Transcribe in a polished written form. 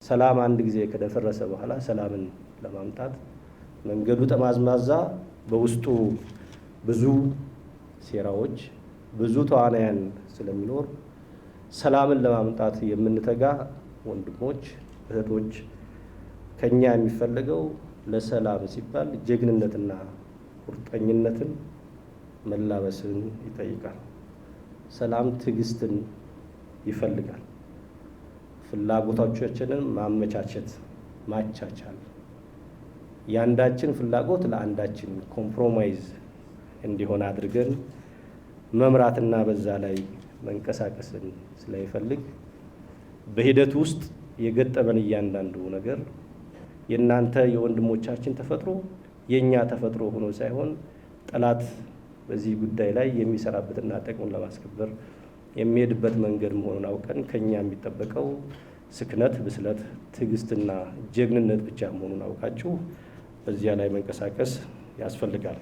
ሰላም አንድ ጊዜ ከደፈረሰ በኋላ ሰላምን ለማምጣት መንገዱ ጠማዝማዛ፣ በውስጡ ብዙ ሴራዎች፣ ብዙ ተዋናያን ስለሚኖር ሰላምን ለማምጣት የምንተጋ ወንድሞች እህቶች ከኛ የሚፈልገው ለሰላም ሲባል ጀግንነትና ቁርጠኝነትን መላበስን ይጠይቃል። ሰላም ትዕግስትን ይፈልጋል። ፍላጎቶቻችንን ማመቻቸት፣ ማቻቻል፣ የአንዳችን ፍላጎት ለአንዳችን ኮምፕሮማይዝ እንዲሆን አድርገን መምራትና በዛ ላይ መንቀሳቀስን ስለሚፈልግ በሂደት ውስጥ የገጠመን እያንዳንዱ ነገር የእናንተ የወንድሞቻችን ተፈጥሮ የኛ ተፈጥሮ ሆኖ ሳይሆን ጠላት በዚህ ጉዳይ ላይ የሚሰራበትና ጥቅሙን ለማስከበር የሚሄድበት መንገድ መሆኑን አውቀን ከኛ የሚጠበቀው ስክነት፣ ብስለት፣ ትዕግስትና ጀግንነት ብቻ መሆኑን አውቃችሁ በዚያ ላይ መንቀሳቀስ ያስፈልጋል።